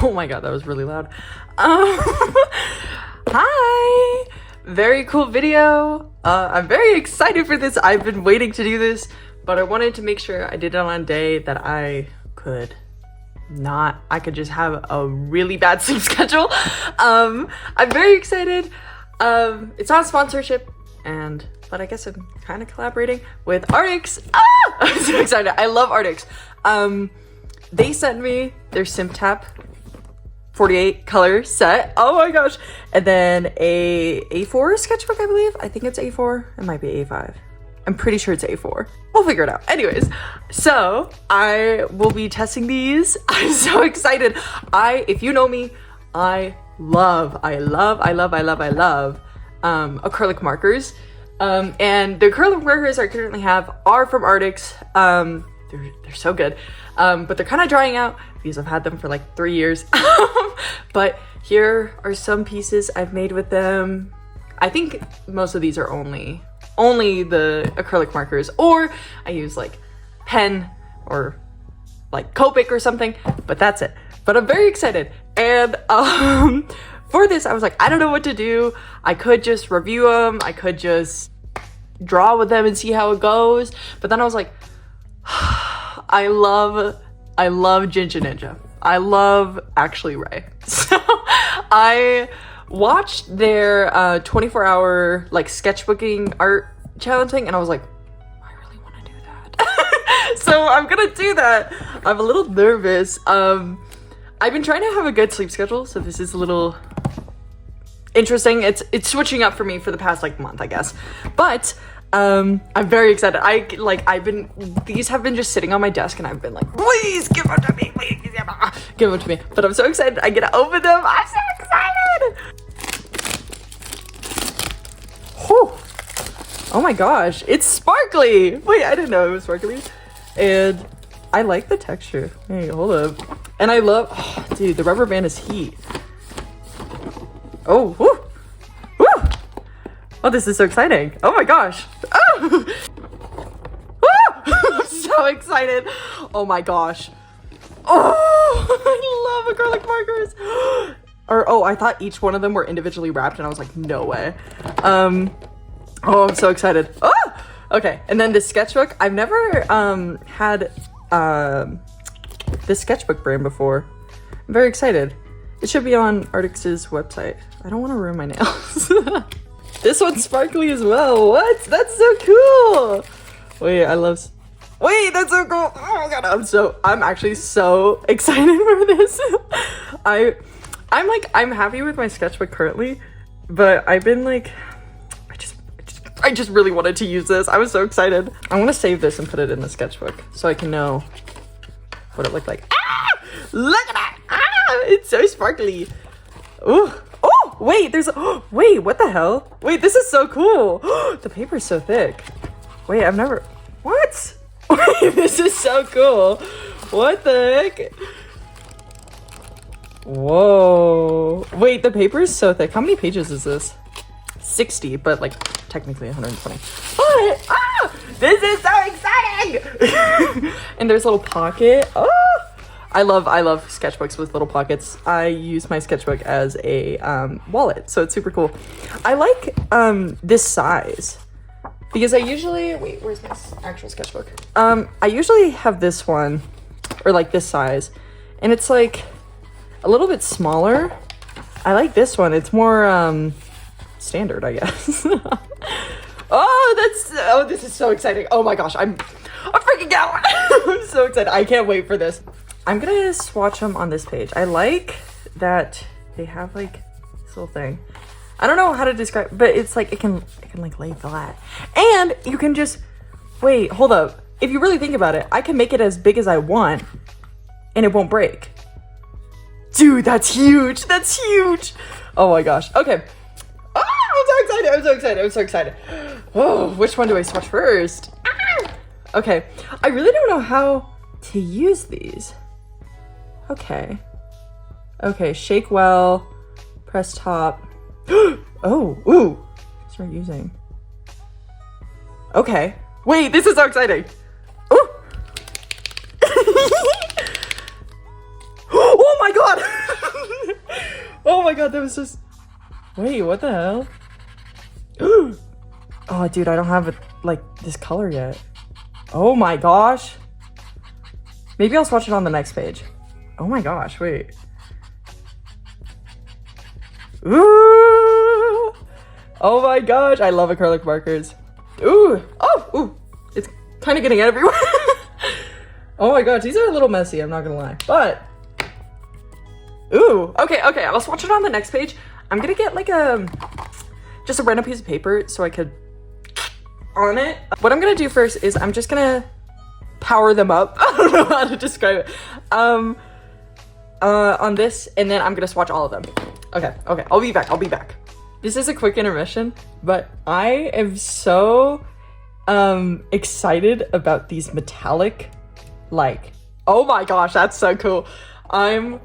Oh my god, that was really loud. Hi! Very cool video. I'm very excited for this. I've been waiting to do this, but I wanted to make sure I did it on a day that I could just have a really bad sleep schedule. I'm very excited. It's not a sponsorship, but I guess I'm kind of collaborating with Artix. I'm so excited. I love Artix. They sent me their SimTap 48 color set. Oh my gosh. And then a A4 sketchbook, I believe. I think it's A4. It might be A5. I'm pretty sure it's A4. We'll figure it out. Anyways, so I will be testing these. I'm so excited. If you know me, I love acrylic markers. And the acrylic markers I currently have are from Artix. They're so good. But they're kind of drying out because I've had them for like 3 years. But here are some pieces I've made with them. I think most of these are only the acrylic markers, or I use like pen or like Copic or something, but that's it. But I'm very excited. And for this, I was like, I don't know what to do. I could just review them. I could just draw with them and see how it goes. But then I was like, I love Ginger Ninja. I love Actually Ray. So I watched their 24-hour like sketchbooking art challenge thing, and I was like, I really want to do that. So I'm gonna do that. I'm a little nervous. I've been trying to have a good sleep schedule, so this is a little interesting. It's switching up for me for the past like month, I guess. But I'm very excited. These have been just sitting on my desk, and I've been like, please give them to me, please give them to me. But I'm so excited. I get to open them. I'm so excited. Whew. Oh my gosh, it's sparkly. Wait, I didn't know it was sparkly. And I like the texture. Hey, hold up. And I love, dude, the rubber band is heat. Oh, whoo, whoo. Oh, this is so exciting. Oh my gosh. Oh. I'm so excited. Oh my gosh. Oh, I love acrylic markers. I thought each one of them were individually wrapped, and I was like, no way. Oh, I'm so excited. Oh, okay. And then the sketchbook. I've never had this sketchbook brand before. I'm very excited. It should be on Artix's website. I don't want to ruin my nails. This one's sparkly as well. What? That's so cool. Wait, that's so cool. Oh my god, I'm actually so excited for this. I'm happy with my sketchbook currently, but I've been like, I just really wanted to use this. I was so excited. I want to save this and put it in the sketchbook so I can know what it looked like. Ah! Look at that! Ah! It's so sparkly. Ooh. Oh, wait, wait, what the hell? Wait, this is so cool. The paper's so thick. Wait, what? Wait, this is so cool. What the heck? Whoa. Wait, the paper is so thick. How many pages is this? 60, but like technically 120. But, this is so exciting. And there's a little pocket. Oh, I love sketchbooks with little pockets. I use my sketchbook as a wallet, so it's super cool. I like this size because I usually, wait, where's my actual sketchbook? I usually have this one, or like this size, and it's like a little bit smaller. I like this one. It's more standard, I guess. Oh, this is so exciting. Oh my gosh, I'm freaking out. I'm so excited. I can't wait for this. I'm gonna swatch them on this page. I like that they have like this little thing. I don't know how to describe, but it's like it can like lay flat, and you can just wait. Hold up. If you really think about it, I can make it as big as I want, and it won't break. Dude, that's huge. That's huge. Oh my gosh. Okay. Oh, I'm so excited. Oh, which one do I swatch first? Ah! Okay. I really don't know how to use these. Okay, shake well, press top. Oh, ooh, start using. Okay, wait, this is so exciting. Ooh. Oh my god. Oh my god, that was just... Wait, what the hell? Oh, dude, I don't have, like, this color yet. Oh my gosh. Maybe I'll swatch it on the next page. Oh my gosh, wait. Ooh! Oh my gosh, I love acrylic markers. Ooh! Oh! Ooh! It's kind of getting everywhere. Oh my gosh, these are a little messy, I'm not gonna lie. But... Ooh! Okay, I'll swatch it on the next page. I'm gonna get like just a random piece of paper so I could on it. What I'm gonna do first is I'm just gonna power them up. I don't know how to describe it. On this, and then I'm gonna swatch all of them. Okay, I'll be back. This is a quick intermission, but I am so excited about these metallic, like, oh my gosh, that's so cool. I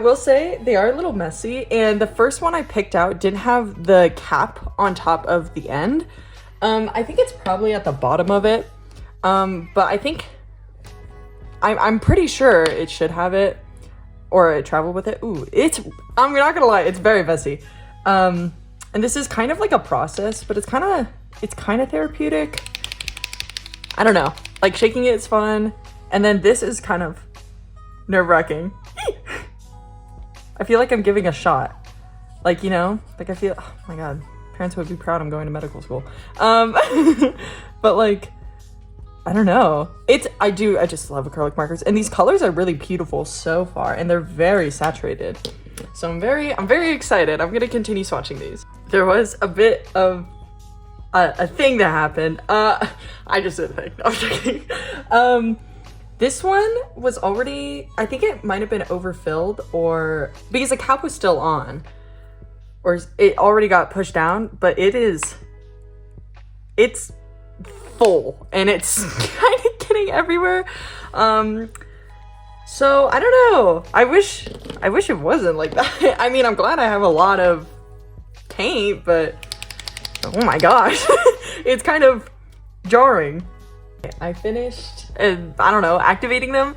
will say they are a little messy, and the first one I picked out didn't have the cap on top of the end. I think it's probably at the bottom of it, but I think I'm pretty sure it should have it, or it traveled with it. Ooh, I'm not gonna lie, it's very messy. And this is kind of like a process, but it's kind of therapeutic. I don't know, like shaking it is fun, and then this is kind of nerve-wracking. I feel like I'm giving a shot, like, you know, like I feel, oh my god, parents would be proud I'm going to medical school. But like, I don't know, I just love acrylic markers, and these colors are really beautiful so far, and they're very saturated, so I'm very excited. I'm gonna continue swatching these. There was a bit of a thing that happened. I just did a thing. I'm joking. This one was already, I think it might have been overfilled, or because the cap was still on, or it already got pushed down, but it's full and it's kind of getting everywhere. So I don't know. I wish it wasn't like that. I mean, I'm glad I have a lot of paint, but oh my gosh, it's kind of jarring. I finished, I don't know, activating them.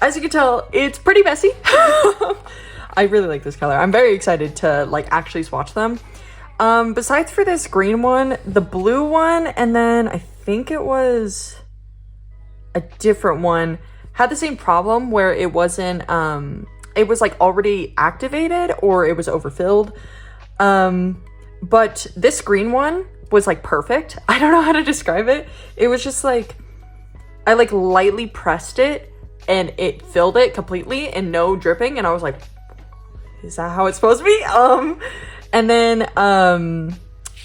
As you can tell, it's pretty messy. I really like this color. I'm very excited to like actually swatch them. Besides for this green one, the blue one, and then I think it was a different one, had the same problem where it wasn't, it was like already activated or it was overfilled. But this green one was like perfect. I don't know how to describe it. It was just like, I like lightly pressed it and it filled it completely and no dripping. And I was like, is that how it's supposed to be? And then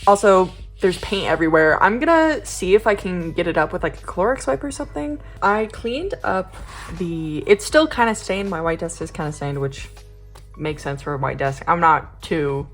also there's paint everywhere. I'm gonna see if I can get it up with like a Clorox wipe or something. I cleaned up it's still kind of stained. My white desk is kind of stained, which makes sense for a white desk. I'm not too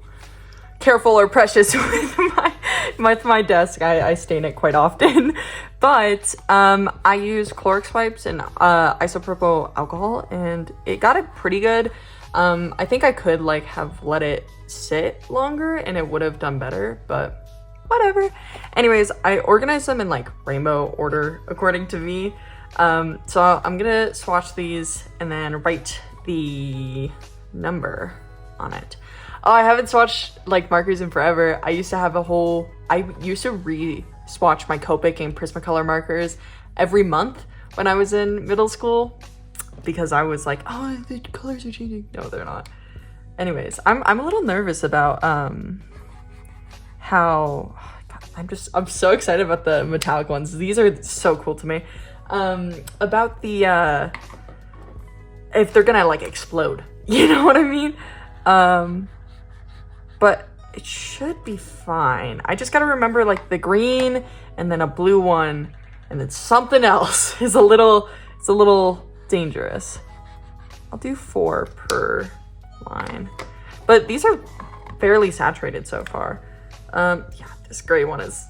careful or precious with my desk. I stain it quite often. But I use Clorox wipes and isopropyl alcohol, and it got it pretty good. I think I could like have let it sit longer and it would have done better, but whatever. Anyways, I organized them in like rainbow order according to me. So I'm gonna swatch these and then write the number on it. Oh, I haven't swatched like markers in forever. I used to re-swatch my Copic and Prismacolor markers every month when I was in middle school, because I was like, oh, the colors are changing. No, they're not. Anyways, I'm a little nervous about how, God, I'm so excited about the metallic ones. These are so cool to me. About the if they're gonna like explode, you know what I mean? But it should be fine. I just gotta remember like the green and then a blue one and then something else is a little dangerous. I'll do 4 per line, but these are fairly saturated so far. Yeah, this gray one it's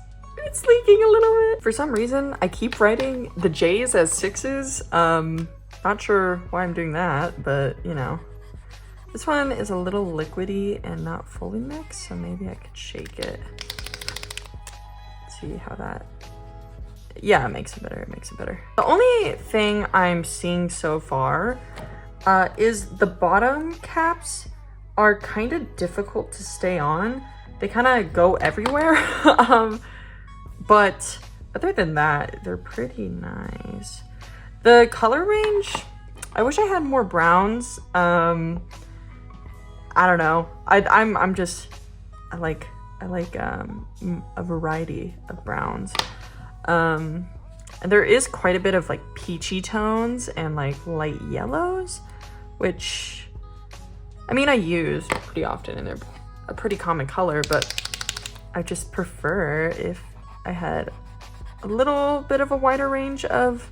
leaking a little bit. For some reason, I keep writing the J's as 6s. Not sure why I'm doing that, but you know. This one is a little liquidy and not fully mixed, so maybe I could shake it. See how that, yeah, it makes it better. The only thing I'm seeing so far is the bottom caps are kind of difficult to stay on. They kind of go everywhere. But other than that, they're pretty nice. The color range, I wish I had more browns. I don't know. I like a variety of browns. And there is quite a bit of like peachy tones and like light yellows, which I mean I use pretty often and they're a pretty common color, but I just prefer if I had a little bit of a wider range of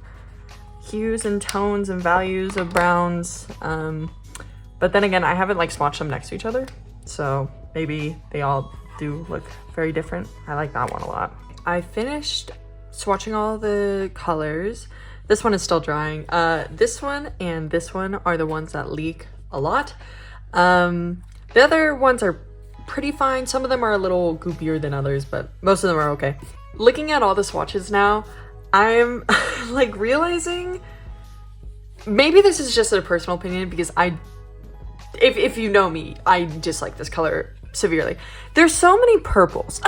hues and tones and values of browns. But then again, I haven't like swatched them next to each other, so maybe they all do look very different. I like that one a lot. I finished swatching all the colors. This one is still drying. This one and this one are the ones that leak a lot. The other ones are pretty fine. Some of them are a little goopier than others, but most of them are okay. Looking at all the swatches now, I'm like realizing maybe this is just a personal opinion because if you know me, I dislike this color severely. There's so many purples.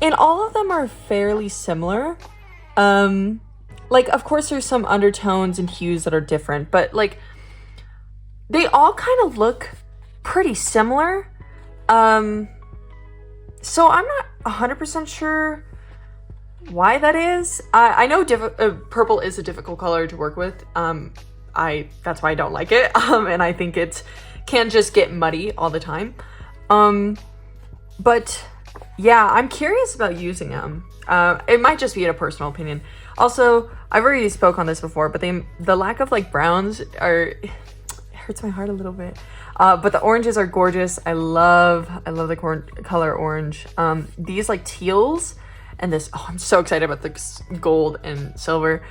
And all of them are fairly similar. Like of course there's some undertones and hues that are different, but like they all kind of look pretty similar. So I'm not 100% sure why that is. I know purple is a difficult color to work with. That's why I don't like it. And I think it can just get muddy all the time. But yeah, I'm curious about using them. It might just be a personal opinion. Also, I've already spoke on this before, but the lack of like browns it hurts my heart a little bit. But the oranges are gorgeous. I love the color orange. These like teals and this, I'm so excited about the gold and silver.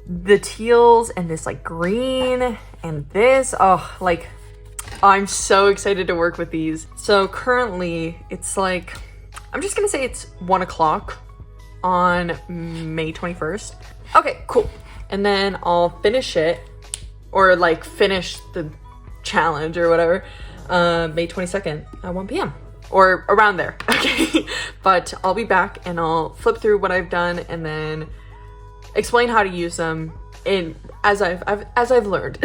The teals and this like green and this, I'm so excited to work with these. So currently it's like, I'm just gonna say it's 1 o'clock on May 21st. Okay, cool. And then I'll finish it, or like finish the challenge or whatever, May 22nd at 1 p.m. or around there. Okay. But I'll be back and I'll flip through what I've done and then explain how to use them as I've learned.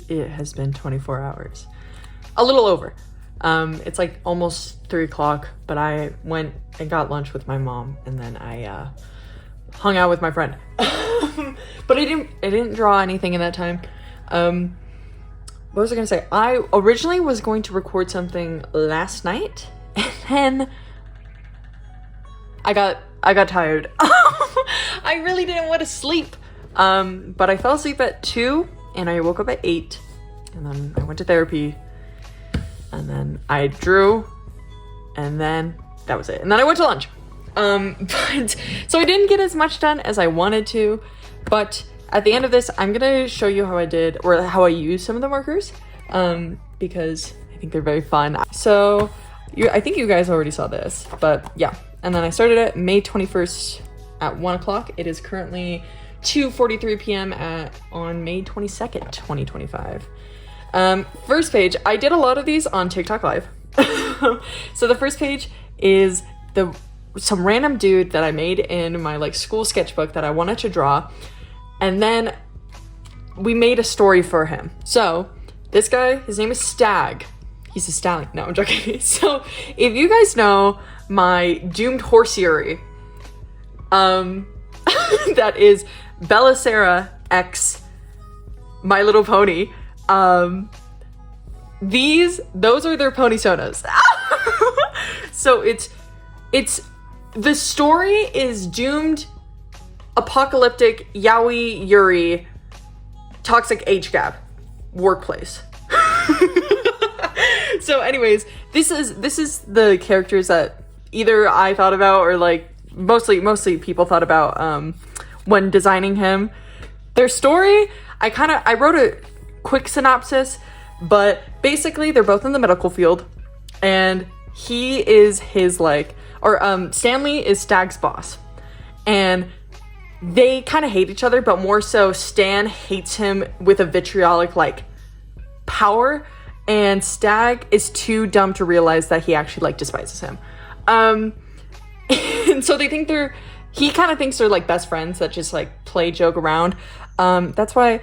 It has been 24 hours, a little over. It's like almost 3 o'clock, but I went and got lunch with my mom and then I hung out with my friend. But I didn't draw anything in that time. What was I gonna say? I originally was going to record something last night and then I got tired. I really didn't want to sleep. But I fell asleep at 2 and I woke up at 8 and then I went to therapy and then I drew and then that was it. And then I went to lunch. So I didn't get as much done as I wanted to, but at the end of this, I'm gonna show you how I did, or how I used some of the markers, because I think they're very fun. So I think you guys already saw this, but yeah. And then I started it May 21st at 1 o'clock. It is currently 2:43 p.m. on May 22nd, 2025. First page, I did a lot of these on TikTok Live. So the first page is some random dude that I made in my like school sketchbook that I wanted to draw. And then we made a story for him. So this guy, his name is Stag. He's a stallion. No, I'm joking. So if you guys know my doomed horsery, that is Bellicera X My Little Pony. Those are their pony sonas. So it's the story is doomed, apocalyptic, yaoi, yuri, toxic age gap, workplace. So anyways, this is the characters that either I thought about or like mostly people thought about when designing him. Their story, I wrote a quick synopsis, but basically they're both in the medical field and he is his like, or Stanley is Stag's boss, and they kind of hate each other, but more so Stan hates him with a vitriolic like power, and Stag is too dumb to realize that he actually like despises him. And so they think he kind of thinks they're like best friends that just like play joke around. That's why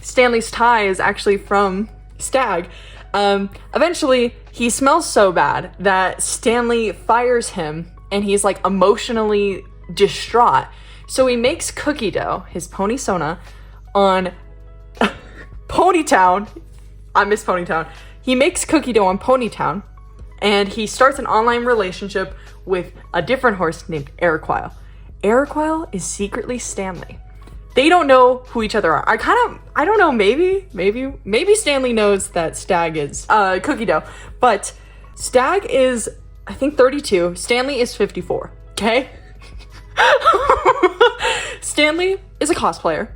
Stanley's tie is actually from Stag. Eventually he smells so bad that Stanley fires him, and he's like emotionally distraught. So he makes cookie dough, his pony Sona, on Ponytown. I miss Ponytown. He makes cookie dough on Ponytown, and he starts an online relationship with a different horse named Eriquile. Eriquile is secretly Stanley. They don't know who each other are. I don't know, maybe Stanley knows that Stag is cookie dough, but Stag is, I think, 32. Stanley is 54, okay? Stanley is a cosplayer,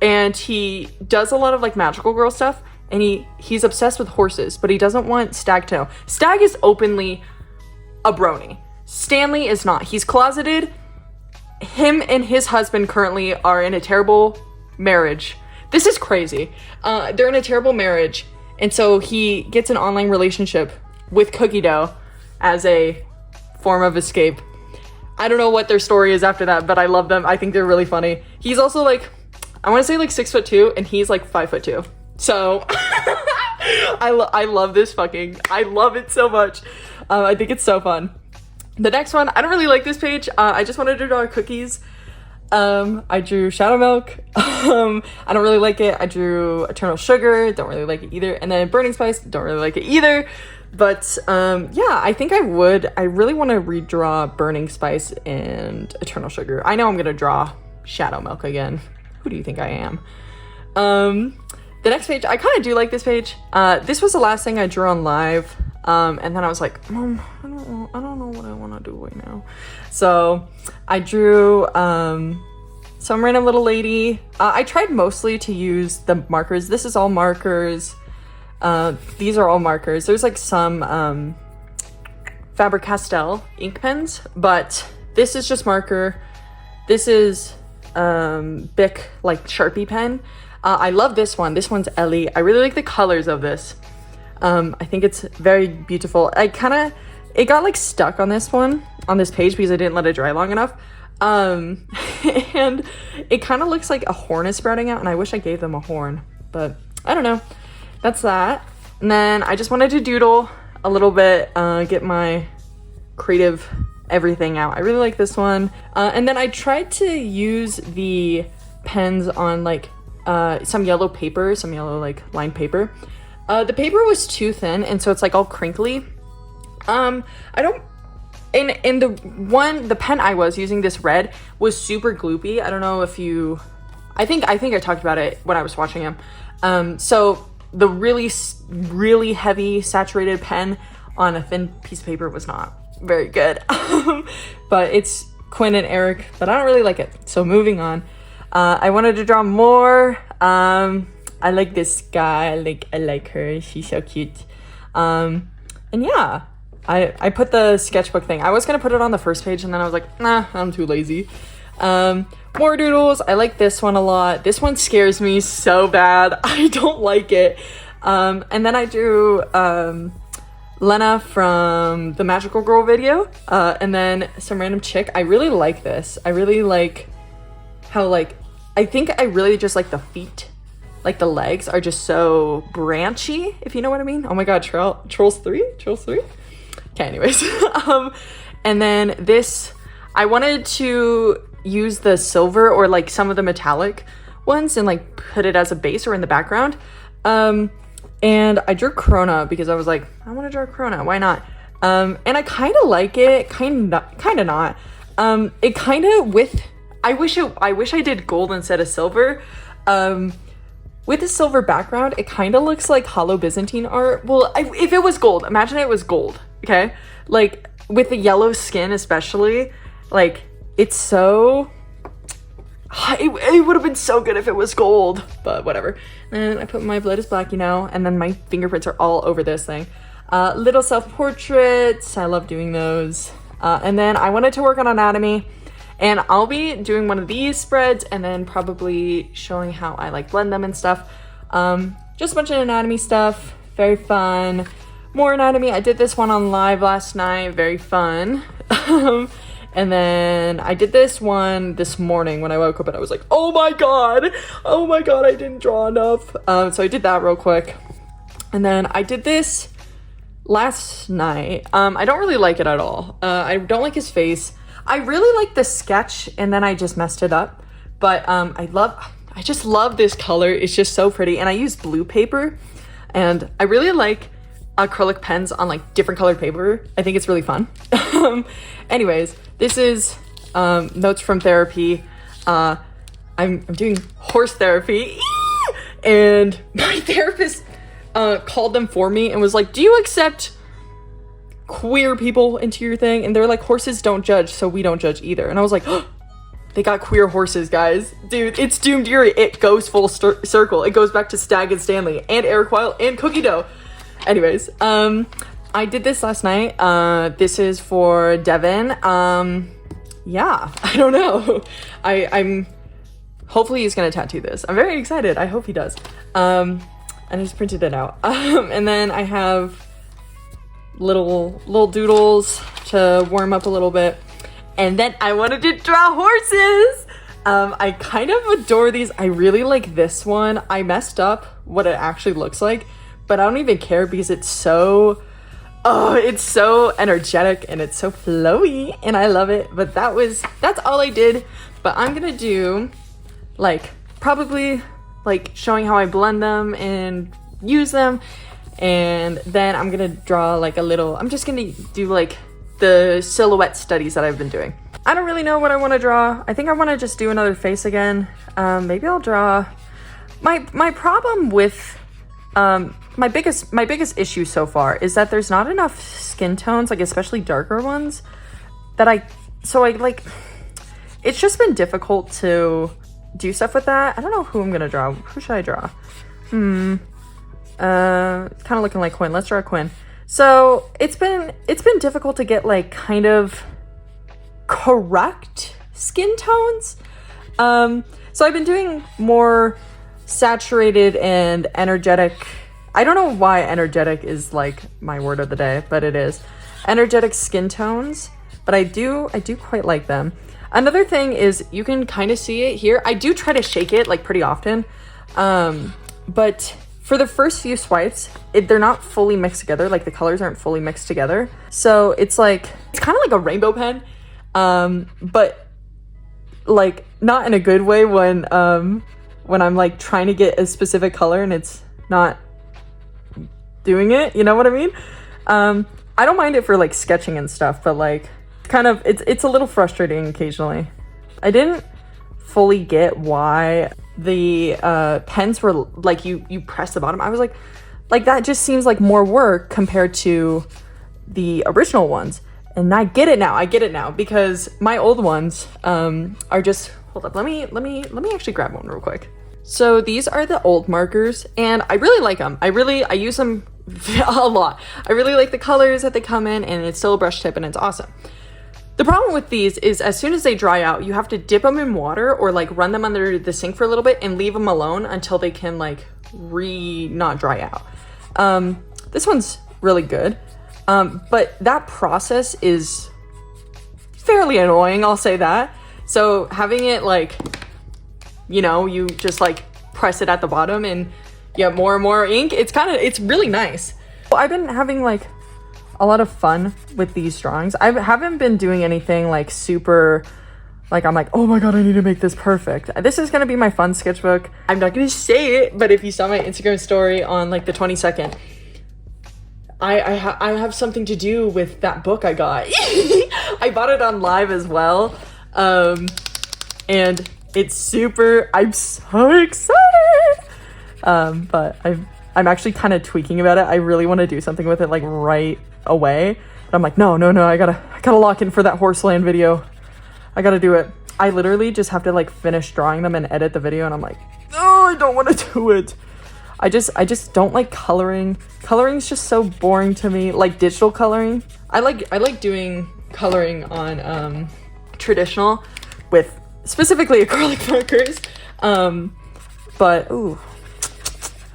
and he does a lot of like magical girl stuff, and he's obsessed with horses, but he doesn't want Stag to know. Stag is openly a brony. Stanley is not. He's closeted. Him and his husband currently are in a terrible marriage. This is crazy. They're in a terrible marriage, and so he gets an online relationship with cookie dough as a form of escape. I don't know what their story is after that, but I love them. I think they're really funny. He's also like, I want to say like 6'2", and he's like 5'2". So I love this I love it so much. I think it's so fun. The next one, I don't really like this page. I just wanted to draw cookies. I drew Shadow Milk. I don't really like it. I drew Eternal Sugar. Don't really like it either. And then Burning Spice. Don't really like it either. But yeah, I think I really want to redraw Burning Spice and Eternal Sugar. I know I'm gonna draw Shadow Milk again. Who do you think I am? The next page, I kind of do like this page. This was the last thing I drew on live. And then I was like, Mom, I don't know what I want to do right now. So I drew some random little lady. I tried mostly to use the markers. This is all markers. These are all markers. There's like some Faber-Castell ink pens, but this is just marker. This is Bic like Sharpie pen. I love this one. This one's Ellie. I really like the colors of this. I think it's very beautiful. It got like stuck on this page because I didn't let it dry long enough. And it kind of looks like a horn is sprouting out, and I wish I gave them a horn, but I don't know. That's that. And then I just wanted to doodle a little bit, get my creative everything out. I really like this one. And then I tried to use the pens on like some yellow paper, some yellow like lined paper. The paper was too thin, and so it's like all crinkly. In the pen I was using, this red was super gloopy. I don't know if I think I talked about it when I was watching him. So the really heavy saturated pen on a thin piece of paper was not very good. But it's Quinn and Eric, but I don't really like it. So moving on. I wanted to draw more. I like this guy. I like her. She's so cute. And yeah, I put the sketchbook thing. I was gonna put it on the first page, and then I was like, nah, I'm too lazy. More doodles. I like this one a lot. This one scares me so bad. I don't like it. And then I drew Lena from the Magical Girl video, and then some random chick. I really like this. I really like how I think I really just like the feet. Like the legs are just so branchy, if you know what I mean. Oh my god, Trolls 3? Okay, anyways. And then this, I wanted to use the silver or like some of the metallic ones and like put it as a base or in the background. And I drew Krona because I was like, I want to draw Krona, why not? And I kind of like it, kind of not. It kind of I wish I did gold instead of silver. With the silver background, it kind of looks like hollow Byzantine art. Well, if it was gold, imagine it was gold, okay? Like, with the yellow skin especially, like, it's so... It would have been so good if it was gold, but whatever. And I put my blood is black, and then my fingerprints are all over this thing. Little self-portraits, I love doing those. And then I wanted to work on anatomy, and I'll be doing one of these spreads and then probably showing how I like blend them and stuff. Just a bunch of anatomy stuff, very fun. More anatomy. I did this one on live last night, very fun. And then I did this one this morning when I woke up and I was like, oh my god, I didn't draw enough. So I did that real quick. And then I did this last night. I don't really like it at all. I don't like his face. I really like the sketch and then I just messed it up. But I just love this color. It's just so pretty. And I use blue paper, and I really like acrylic pens on like different colored paper. I think it's really fun. Anyways, this is notes from therapy. I'm doing horse therapy and my therapist called them for me and was like, do you accept queer people into your thing? And they're like, horses don't judge, so we don't judge either. And I was like, oh, they got queer horses, guys. Dude, it's Doomed Yuri. It goes full circle. It goes back to Stag and Stanley and Eric Weil and Cookie Dough. Anyways, I did this last night. This is for Devin. Yeah, I don't know. I'm hopefully he's gonna tattoo this. I'm very excited. I hope he does. And I just printed it out. And then I have little doodles to warm up a little bit. And then I wanted to draw horses. I kind of adore these. I really like this one. I messed up what it actually looks like, but I don't even care because it's so energetic and it's so flowy and I love it. But that's all I did. But I'm gonna do like probably like showing how I blend them and use them, and then I'm gonna draw like I'm just gonna do like the silhouette studies that I've been doing. I don't really know what I want to draw. I think I want to just do another face again. Maybe I'll draw my problem with my biggest issue so far is that there's not enough skin tones, like especially darker ones, that it's just been difficult to do stuff with that. I don't know who I'm gonna draw. Who should I draw? Kind of looking like Quinn. Let's draw Quinn. So it's been difficult to get like kind of correct skin tones. So I've been doing more saturated and energetic. I don't know why energetic is like my word of the day, but it is. Energetic skin tones, but I do quite like them. Another thing is you can kind of see it here. I do try to shake it like pretty often. But for the first few swipes, they're not fully mixed together. Like the colors aren't fully mixed together. So it's kind of like a rainbow pen. But like not in a good way when I'm like trying to get a specific color and it's not doing it. You know what I mean? I don't mind it for like sketching and stuff, but like kind of it's a little frustrating occasionally. I didn't fully get why the pens were like you press the bottom. I was like that just seems like more work compared to the original ones. And I get it now because my old ones are just, hold up, let me actually grab one real quick. So these are the old markers and I really like them. I use them a lot. I really like the colors that they come in, and it's still a brush tip and it's awesome. The problem with these is as soon as they dry out, you have to dip them in water or like run them under the sink for a little bit and leave them alone until they can like not dry out. This one's really good. But that process is fairly annoying, I'll say that. So having it like, you just like press it at the bottom and you have more and more ink. It's really nice. Well, I've been having like a lot of fun with these drawings. I haven't been doing anything like super, like I'm like, oh my god, I need to make this perfect. This is gonna be my fun sketchbook. I'm not gonna say it, but if you saw my Instagram story on like the 22nd, I have something to do with that book I got. I bought it on live as well. And it's super, I'm so excited. But I'm actually kind of tweaking about it. I really want to do something with it like right away. But I'm like, no, I gotta lock in for that Horseland video. I gotta do it. I literally just have to like finish drawing them and edit the video. And I'm like, oh, I don't want to do it. I just don't like coloring. Coloring's just so boring to me, like digital coloring. I like doing coloring on traditional with specifically acrylic markers. But ooh,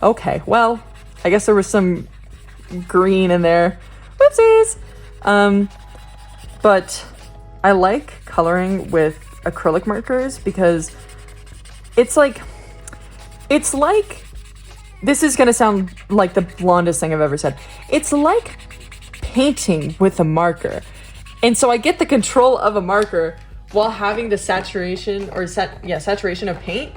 okay, well, I guess there was some green in there. Whoopsies. But I like coloring with acrylic markers because it's like, this is gonna sound like the blondest thing I've ever said. It's like painting with a marker. And so I get the control of a marker while having the saturation saturation of paint.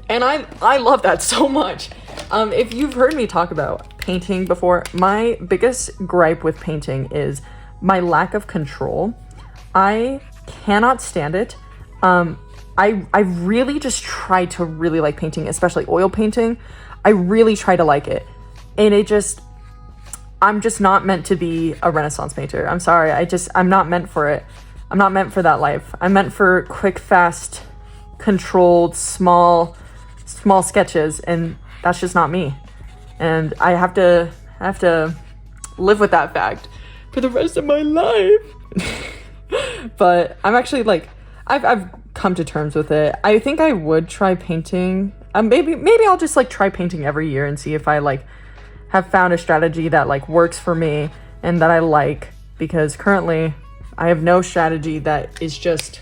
And I love that so much. If you've heard me talk about painting before, my biggest gripe with painting is my lack of control. I cannot stand it. I really just try to really like painting, especially oil painting. I really try to like it. And I'm just not meant to be a Renaissance painter. I'm sorry. I'm not meant for it. I'm not meant for that life. I'm meant for quick, fast, controlled, small sketches, and that's just not me. And I have to live with that fact for the rest of my life. But I'm actually like, I've come to terms with it. I think I would try painting. Maybe I'll just like try painting every year and see if I like have found a strategy that like works for me and that I like, because currently I have no strategy that is just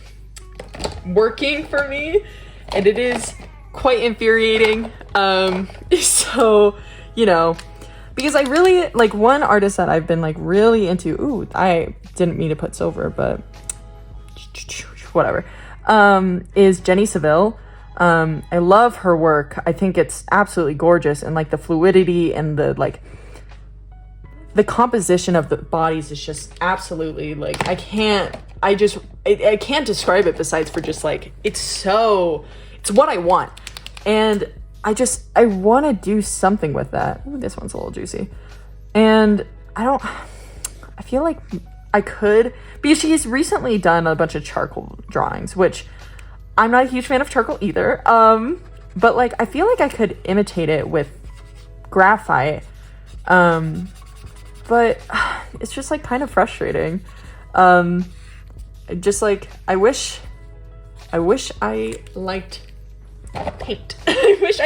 working for me, and it is quite infuriating. So, you know, because I really like one artist that I've been like really into. Ooh, I didn't mean to put silver, but whatever. Is Jenny Seville. I love her work. I think it's absolutely gorgeous, and like the fluidity and the like the composition of the bodies is just absolutely like I can't describe it besides for just like it's what I want. And I want to do something with that. Ooh, this one's a little juicy. And I feel like I could, because she's recently done a bunch of charcoal drawings, which I'm not a huge fan of charcoal either. But like, I feel like I could imitate it with graphite. But it's just like kind of frustrating. Just like, I wish I liked paint. I wish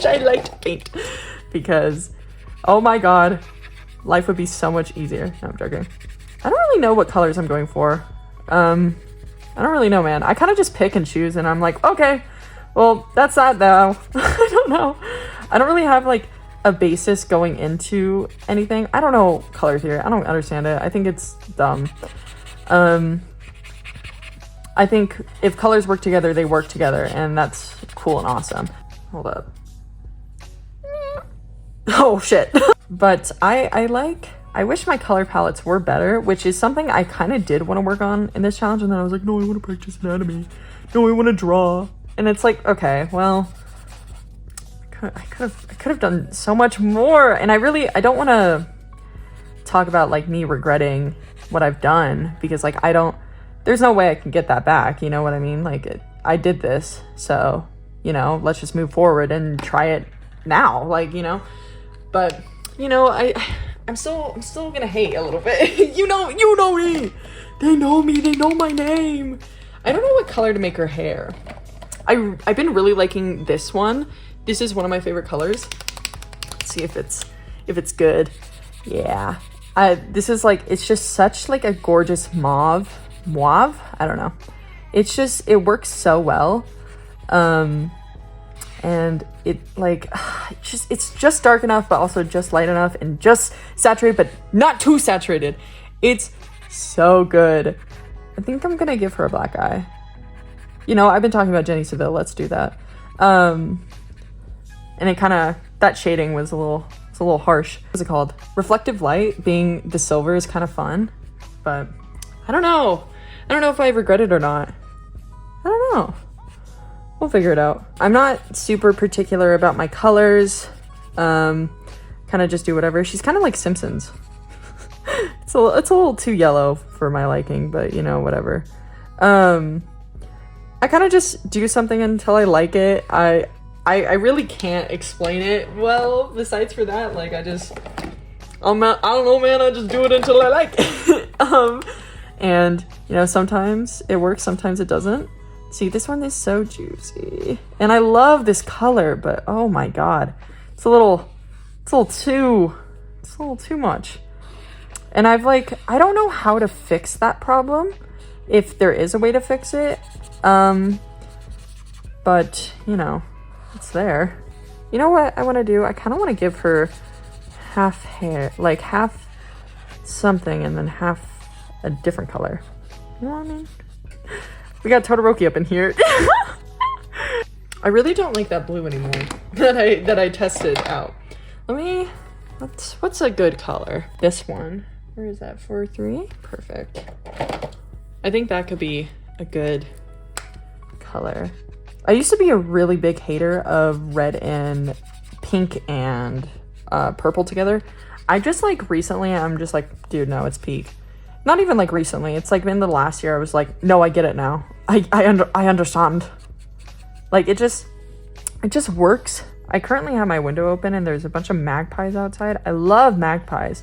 I liked paint, because oh my god, life would be so much easier. No, I'm joking. I don't really know what colors I'm going for. I don't really know, man. I kind of just pick and choose, and I'm like, okay, well, that's that though. I don't know. I don't really have like a basis going into anything. I don't know color theory. I don't understand it. I think it's dumb. I think if colors work together, they work together, and that's cool and awesome. Hold up. Oh shit. But I wish my color palettes were better, which is something I kind of did want to work on in this challenge, and then I was like, no, I want to practice anatomy. No, I want to draw. And it's like, okay, well, I could have done so much more. And I don't want to talk about like me regretting what I've done, because like there's no way I can get that back. You know what I mean? Like I did this, so, you know, let's just move forward and try it now. Like, you know, but you know, I'm still gonna hate a little bit. you know me. They know me. They know my name. I don't know what color to make her hair. I've been really liking this one. This is one of my favorite colors. Let's see if it's good. Yeah. This is like, it's just such like a gorgeous mauve. I don't know. It works so well. And it like, it's just dark enough, but also just light enough, and just saturated, but not too saturated. It's so good. I think I'm gonna give her a black eye. You know, I've been talking about Jenny Seville. Let's do that. And it kind of, that shading was a little harsh. What's it called? Reflective light being the silver is kind of fun, but I don't know. I don't know if I regret it or not. I don't know. We'll figure it out. I'm not super particular about my colors. Kind of just do whatever. She's kind of like Simpsons. It's a little too yellow for my liking, but you know, whatever. I kind of just do something until I like it. I I really can't explain it well, besides for that, like, I don't know, man, I just do it until I like it. And, you know, sometimes it works, sometimes it doesn't. See, this one is so juicy. And I love this color, but oh my god. It's a little too much. And I don't know how to fix that problem, if there is a way to fix it. But, you know, it's there. You know what I want to do? I kind of want to give her half hair, like half something and then half a different color. You know what I mean? We got Todoroki up in here. I really don't like that blue anymore that I tested out. What's a good color? This one. Where is that? 4-3? Perfect. I think that could be a good color. I used to be a really big hater of red and pink and purple together. I just like recently, I'm just like, dude, no, it's peak. Not even like recently. It's like in the last year, I was like, no, I get it now. I understand. Like it just works. I currently have my window open and there's a bunch of magpies outside. I love magpies,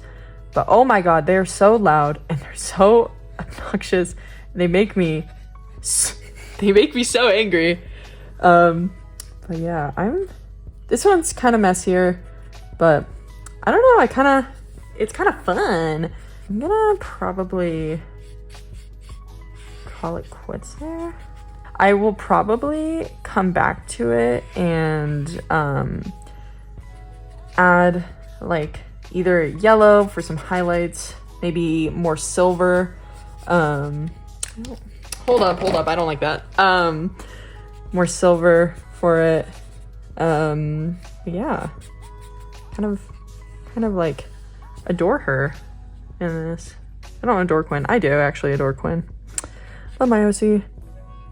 but oh my god, they're so loud and they're so obnoxious. They make me so angry. But yeah, this one's kind of messier, but I don't know, it's kind of fun. I'm gonna probably call it quits there. I will probably come back to it and add like either yellow for some highlights, maybe more silver. Hold up, I don't like that. More silver for it. Yeah, kind of like adore her in this. I don't adore Quinn. I do actually adore Quinn. Love my OC.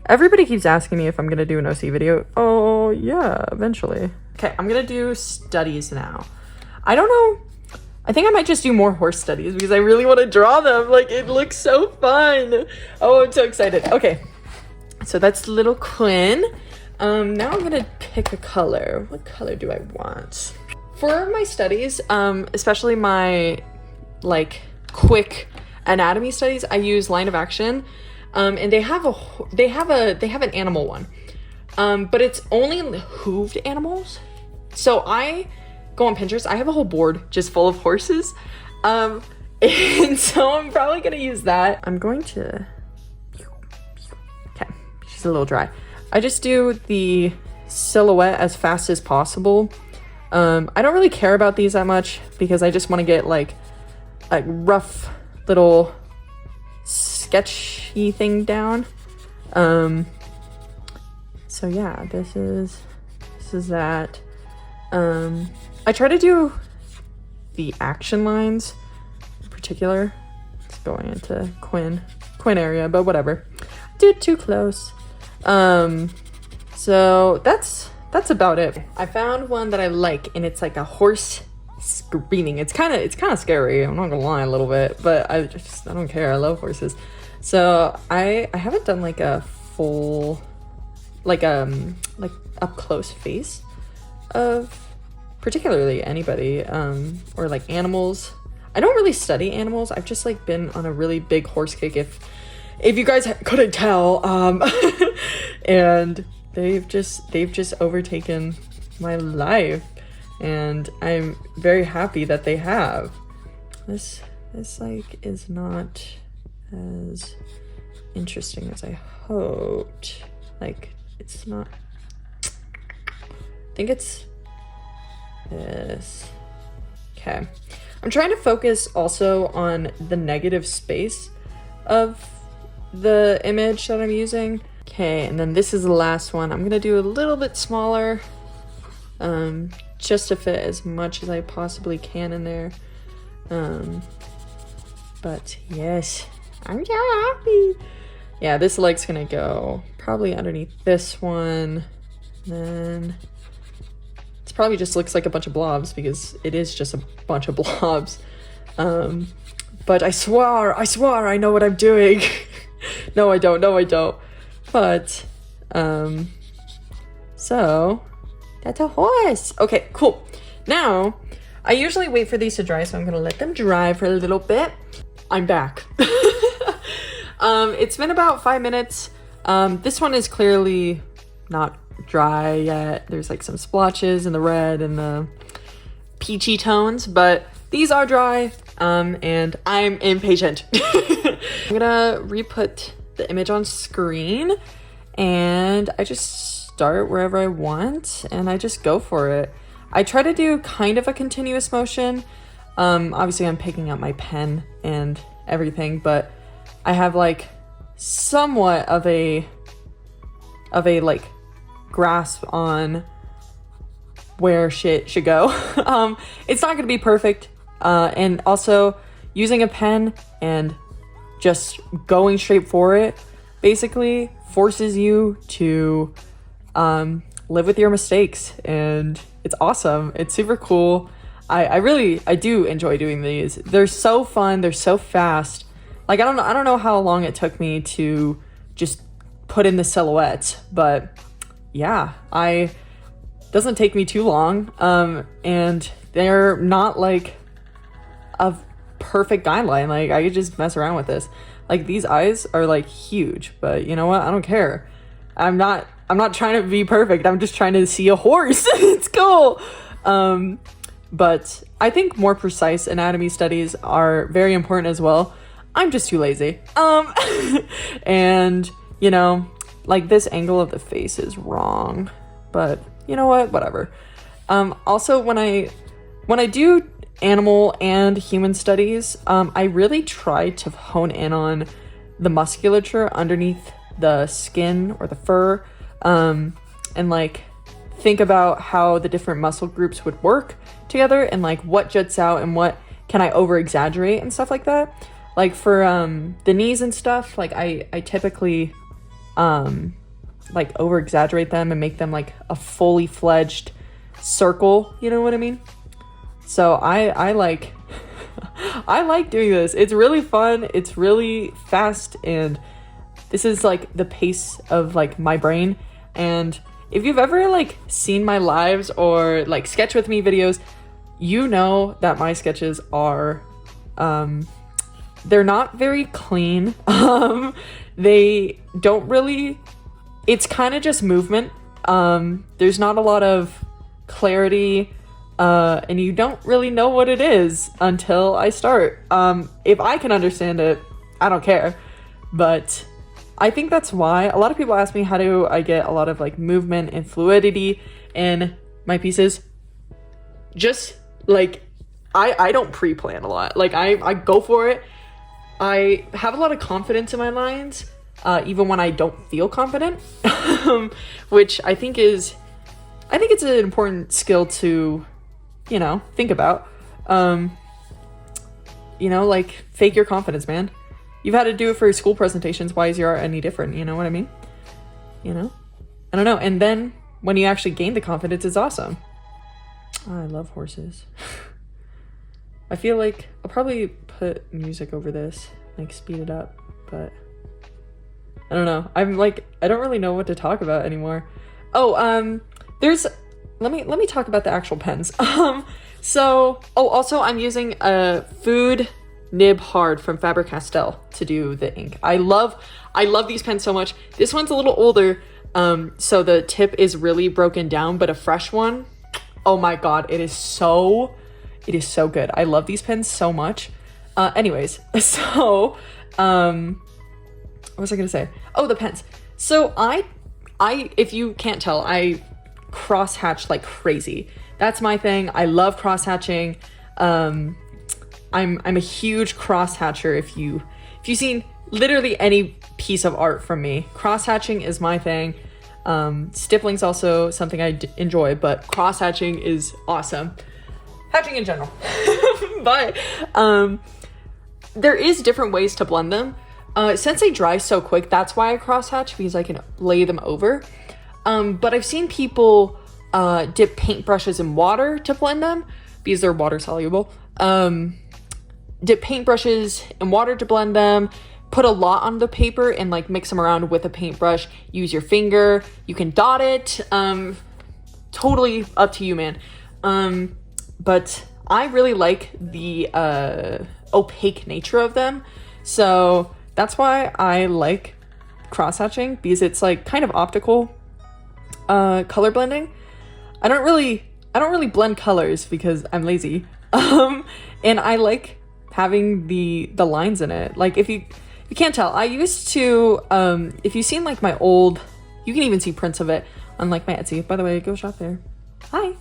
Everybody keeps asking me if I'm gonna do an OC video. Oh yeah, eventually. Okay, I'm gonna do studies now. I don't know. I think I might just do more horse studies because I really want to draw them. Like, it looks so fun. Oh, I'm so excited. Okay, so that's little Quinn. Now I'm gonna pick a color. What color do I want? For my studies, especially my like quick anatomy studies, I use Line of Action. And they have an animal one, but it's only hooved animals. So I go on Pinterest. I have a whole board just full of horses, and so I'm probably gonna use that. I'm going to. Okay, she's a little dry. I just do the silhouette as fast as possible. I don't really care about these that much because I just want to get like a rough little sketchy thing down. So yeah, this is that. I try to do the action lines in particular. It's going into Quinn area, but whatever. Dude, too close. So that's about it. I found one that I like, and it's like a horse screaming. It's kind of scary, I'm not gonna lie, a little bit, but I don't care. I love horses. So I haven't done like a full like up close face of particularly anybody, or like animals. I don't really study animals. I've just like been on a really big horse kick, if you guys couldn't tell. And they've just overtaken my life, and I'm very happy that they have. This like is not as interesting as I hoped. Like, it's not. I think it's this. Okay. I'm trying to focus also on the negative space of the image that I'm using. Okay, and then this is the last one. I'm gonna do a little bit smaller, just to fit as much as I possibly can in there. But yes, I'm so happy. Yeah, this leg's gonna go probably underneath this one. Then it's probably just looks like a bunch of blobs because it is just a bunch of blobs. But I swear I know what I'm doing. No, I don't. But, so That's a horse. Okay, cool. Now, I usually wait for these to dry, so I'm gonna let them dry for a little bit. I'm back. It's been about 5 minutes. This one is clearly not dry yet. There's like some splotches in the red and the peachy tones, but these are dry, and I'm impatient. I'm gonna re-put the image on screen, and I just start wherever I want, and I just go for it. I try to do kind of a continuous motion. Obviously I'm picking up my pen and everything, but I have like somewhat of a like grasp on where shit should go. It's not gonna be perfect, and also using a pen and just going straight for it basically forces you to live with your mistakes, and it's awesome. It's super cool. I do enjoy doing these. They're so fun. They're so fast. Like, I don't know how long it took me to just put in the silhouette, but yeah, doesn't take me too long. And they're not like a perfect guideline. Like, I could just mess around with this. Like, these eyes are like huge, but you know what? I don't care. I'm not trying to be perfect. I'm just trying to see a horse. It's cool. But I think more precise anatomy studies are very important as well. I'm just too lazy. And you know, like, this angle of the face is wrong, but you know what? Whatever. Also, when I do animal and human studies, I really try to hone in on the musculature underneath the skin or the fur, and like think about how the different muscle groups would work together, and like what juts out and what can I over exaggerate and stuff like that. Like for the knees and stuff, like I typically like over exaggerate them and make them like a fully fledged circle, you know what I mean? So I like I like doing this. It's really fun, it's really fast, and this is like the pace of like my brain. And if you've ever like seen my lives or like sketch with me videos, you know that my sketches are they're not very clean. They don't really, it's kind of just movement. There's not a lot of clarity, and you don't really know what it is until I start. If I can understand it, I don't care. But I think that's why a lot of people ask me, how do I get a lot of like movement and fluidity in my pieces? Just like, I don't pre-plan a lot. Like I go for it. I have a lot of confidence in my lines, even when I don't feel confident, which I think it's an important skill to, you know, think about. You know, like, fake your confidence, man. You've had to do it for school presentations. Why is your art any different? You know what I mean? You know? I don't know. And then when you actually gain the confidence, it's awesome. Oh, I love horses. I feel like I'll probably put music over this, like speed it up, but I don't know. I'm like, I don't really know what to talk about anymore. Oh, let me talk about the actual pens. Also I'm using a Food Nib Hard from Faber-Castell to do the ink. I love these pens so much. This one's a little older, so the tip is really broken down, but a fresh one, oh my god, it is so good. I love these pens so much. Anyways, so what was I gonna say? Oh, the pens. So I if you can't tell, I cross hatch like crazy. That's my thing. I love cross hatching. I'm a huge cross hatcher. If you've seen literally any piece of art from me, cross hatching is my thing. Stippling's also something I enjoy, but cross hatching is awesome. Hatching in general. But there is different ways to blend them. Since they dry so quick, that's why I cross hatch, because I can lay them over. But I've seen people dip paintbrushes in water to blend them because they're water soluble. Dip paintbrushes in water to blend them. Put a lot on the paper and like mix them around with a paintbrush. Use your finger. You can dot it. totally up to you, man. But I really like the opaque nature of them, so that's why I like cross-hatching, because it's like kind of optical color blending. I don't really blend colors because I'm lazy, and I like having the lines in it. Like, if you can't tell, I used to if you've seen like my old, you can even see prints of it on like my Etsy. By the way, go shop there. Hi.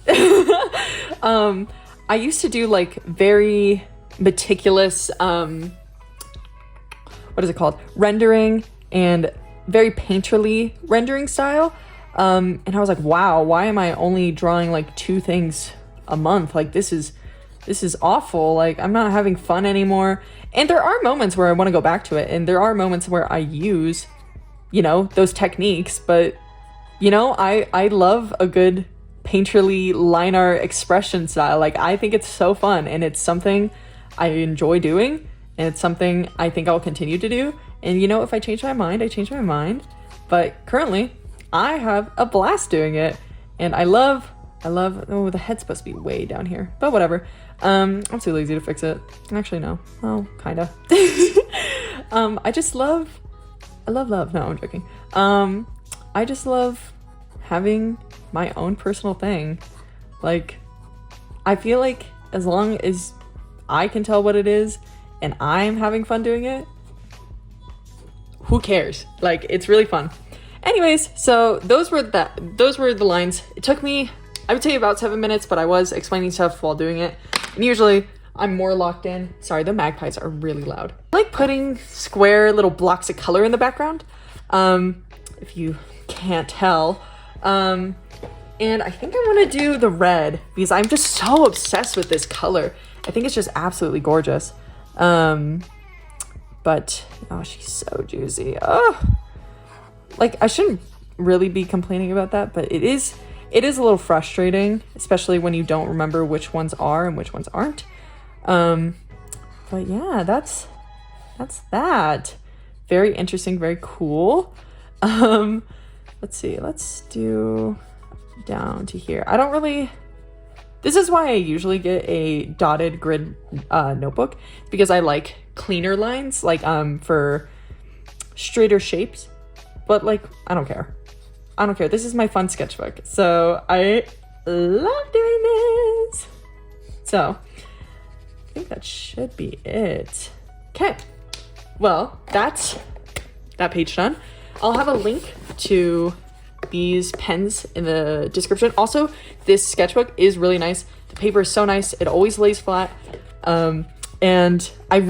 I used to do like very meticulous what is it called, rendering, and very painterly rendering style, and I was like, wow, why am I only drawing like 2 things a month? Like, this is awful. Like, I'm not having fun anymore. And there are moments where I want to go back to it, and there are moments where I use, you know, those techniques, but you know, I love a good painterly line art expression style. Like, I think it's so fun, and it's something I enjoy doing, and it's something I think I'll continue to do. And you know, if I change my mind, I change my mind, but currently I have a blast doing it, and I love, oh, the head's supposed to be way down here, but whatever. I'm too lazy to fix it. Actually, no. Well, kinda. I love, no, I'm joking. I just love having my own personal thing. Like, I feel like as long as I can tell what it is and I'm having fun doing it, who cares? Like, it's really fun. Anyways, so those were the lines. It took me, I would say, about 7 minutes, but I was explaining stuff while doing it. And usually I'm more locked in. Sorry, the magpies are really loud. I like putting square little blocks of color in the background, if you can't tell. And I think I want to do the red because I'm just so obsessed with this color. I think it's just absolutely gorgeous. But oh, she's so juicy. Oh, like, I shouldn't really be complaining about that, but it is a little frustrating, especially when you don't remember which ones are and which ones aren't. But yeah, that's that. Very interesting, very cool. Let's see, let's do down to here. I don't really, this is why I usually get a dotted grid notebook, because I like cleaner lines, like for straighter shapes. But like, I don't care. This is my fun sketchbook, so I love doing this. So I think that should be it. Okay, well, that's that page done. I'll have a link to these pens in the description. Also, this sketchbook is really nice. The paper is so nice. It always lays flat. And I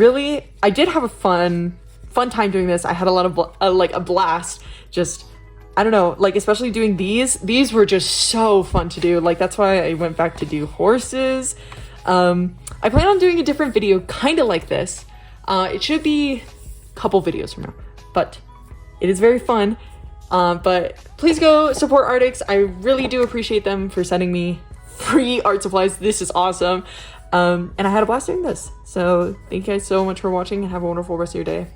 did have a fun time doing this. I had a lot of like a blast. Just, I don't know, like, especially doing these were just so fun to do. Like, that's why I went back to do horses. I plan on doing a different video kind of like this. It should be a couple videos from now, but it is very fun. But please go support Artix. I really do appreciate them for sending me free art supplies. This is awesome. And I had a blast doing this. So thank you guys so much for watching, and have a wonderful rest of your day.